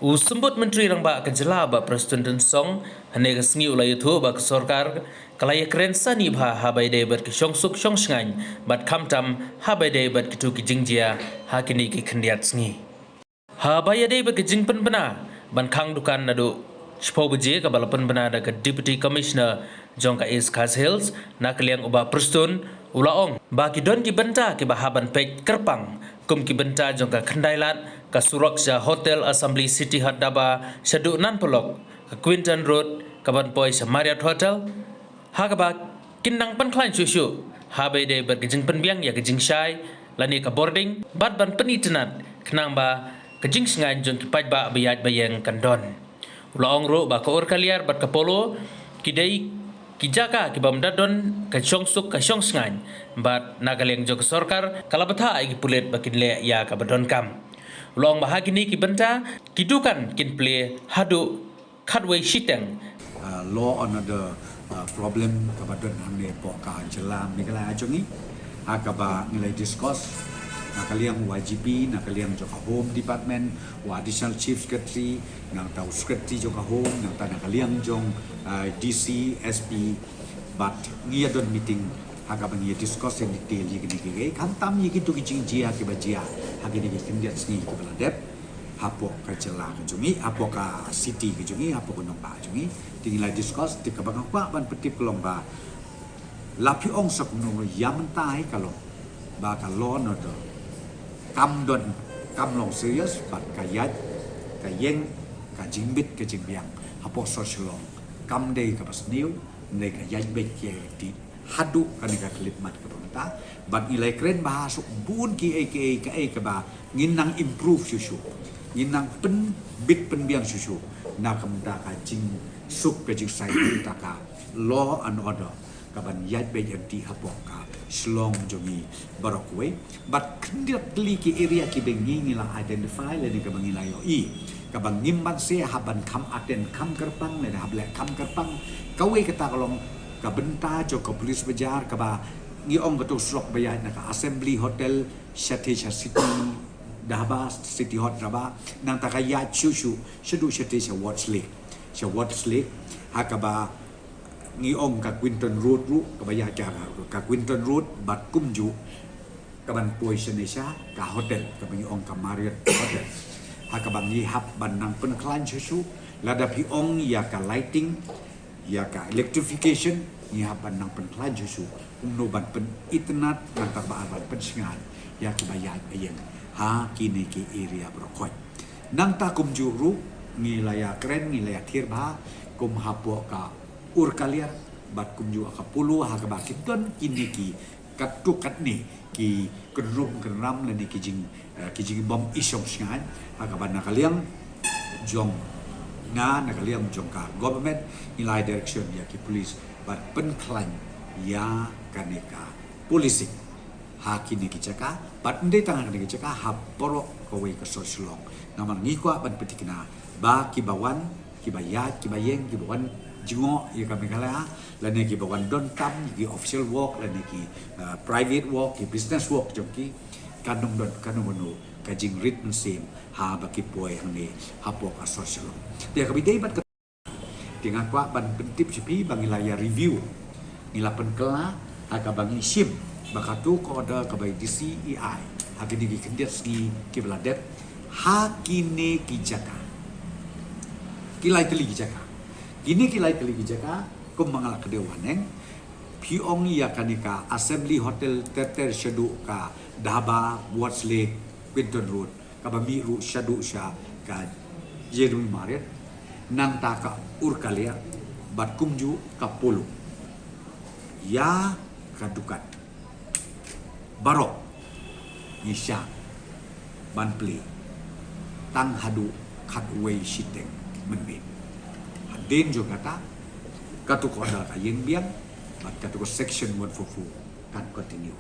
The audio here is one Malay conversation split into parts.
Usembut Menteri Rangba Kejela ba Presiden Dan Song hane kesengi ulai tu ba kesorkar kalaya keren sani bha habai dei bat ke syongsuk syongsngan bat kamtam habai dei bat ketu ki jingjia hakini ki khendiat sengi habai dei bat ke jingpen bena ban khang dukan nadu Shpau beje ka balapan bena da ke Deputy Commissioner Jongka East Khas Hills na keliang uba Preston ulaong ba ki don ki benta ki bahaban pek kerpang kum ki benta jongka khendailat ka Suroksha Hotel Assembly City Hadaba Shadu Nanpolok ka Quinton Road ka ban poi sa Marriott Hotel ha ka ba kinang pan klan shushu ha be de ber kijing pen biang ya kijing shai lani ka boarding bat ban penitenat kenang ba kijing sngan jong ki paj ba bayat bayang kandon ulaong ro ba ka or kaliar bat ka polo kidai kijaka ki bamdadon ka syongsuk ka syongsngan bat nagaleng jog sorkar kalabata igi pulet bakin le ya ka badon kam long bahagini ki benta kidukan kin play hadu khadway shiteng law on the problem kabadon hamne po ka jelam nikala ajongi akaba nilai discuss nakaliang YGP nakaliang joka home department wa additional chief secretary nang tau secretary joka home nang ta nakaliang jong DC SP but ngiadon meeting agak bangi discuss in detail yigi kantam yigi tu kijing jia ke bajia hagini ke kendiat sni ke beladep hapo ka jela ke jungi hapo ka city ke jungi hapo ko nomba jungi tinggal discuss ti ka bang kwa ban petip kelomba lapi ong sak no yamantai kalau ba ka lo no do kam don kam long serious bat ka yat ka yeng ka jingbit ke jingbiang hapo social kam dei ka pasniu nei ka yat bet ke ti hadu kanika klip mat ke pemeta bat nilai keren bahasa bun ki ke ba nginang improve susu nginang pen bit pen biang susu na kamda ka jing suk ke jing sai ta ka law and order ka ban yat be yang ti hapok ka slong jongi barokwe bat kendiat li ki area ki bengi ngila identify le ni ka bangila yo i ka bang ngimban se haban kam aten kam kerpang le hable kam kerpang kawe kata kalong ka benta jo ka polis bajar ka ba ngi ong ka tu slok bayai na ka assembly hotel Shatisha City Dahaba City Hot Raba nang ta ka ya chu shadu Shatisha Watch Lake ha ka ba ngi ong ka Quinton Road ru ka ba ya ka Quinton Road bat kumju ka ban Poishanisha ka hotel ka ba ngi ong ka Marriott Hotel ha ka ba ngi hap ban nang pen klan chu lada pi ong ya ka lighting ya ka electrification ni hapan nang pen klan jusu umno ban pen internet nang ta ba ban pen singan ya ki bayat ayeng ha kini ki area brokoi nang ta kum juru ngi laya keren ngi laya thirba kum hapo ka ur kaliar bat kum ju ka pulu ha ka ba kiton kini ki katukat ni ki kerum keram le ni ki jing bom isong singan ha ka ban nakaliang jong na nakaliang jongka government nilai direction ya ki police bat penklan ya kaneka polisi hakini ki jaka bat ndai tangan ki jaka ha porok kowe ke soslong naman ngikwa ban petikna ba ki bawan ki bayat ki bayeng ki bawan jingo ya kami kala la ne ki bawan don tam ki official work la ne ki private work ki business work jongki kanung don kanung menu kajing ritmen sim ha baki poe hang hapo ka social dia kabi dei bat dengan kwa ban pentip sipi bangilaya review ngila penkela aga bangi sim bakatu ko ada kabai DCEI hakini ki kendiat ski ki beladet hakine ki jaka kilai teli ki jaka kini kilai teli ki jaka ko mangala kedewaneng piong ya kanika assembly hotel terter shadu ka Dahaba Watch Lake Quinton Road kabami ru shadu sha ka Jeremy Marriott nang ta ka urkalia bat kumju ka polo ya kadukat barok nisha banpli tang hadu khatway shiteng menbin hadin jo kata katu ko ada ka yeng biang bat katu ko section 144 kan continue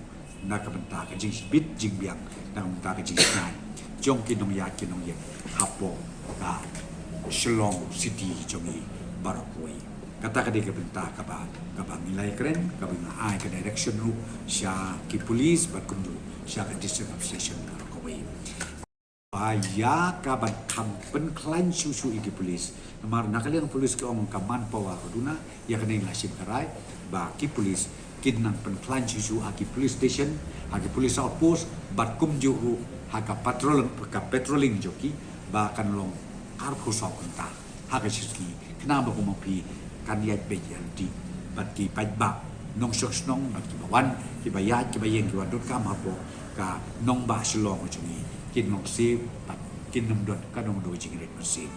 na ka benta ka jing bit jing biang na benta ka jing nai jong kinong ya kinong ye hapo ka Shalom City jongi barokwe kata ka di ka benta ka ba nilai keren ka ba ai ka direction ru sya ki police bat kundu sya ka district of station barokwe baya kabat kampen klain susu iki polis namar nakaliang polis ke ong kaman pawa kaduna ya kena nasib karai ba ki polis kin nang pen klain susu aki police station aki police outpost bat kum ju haka patrolling joki ba kan long kar khusok kenta haka siski kenapa ko mapi kan yat bejan di bat ki pajba nong sok snong bat ki bawan ki bayat ki bayeng ki wadut kam hapo ka nong ba slong chungi kin nong si pat kin nong dot ka nong do jingret mesin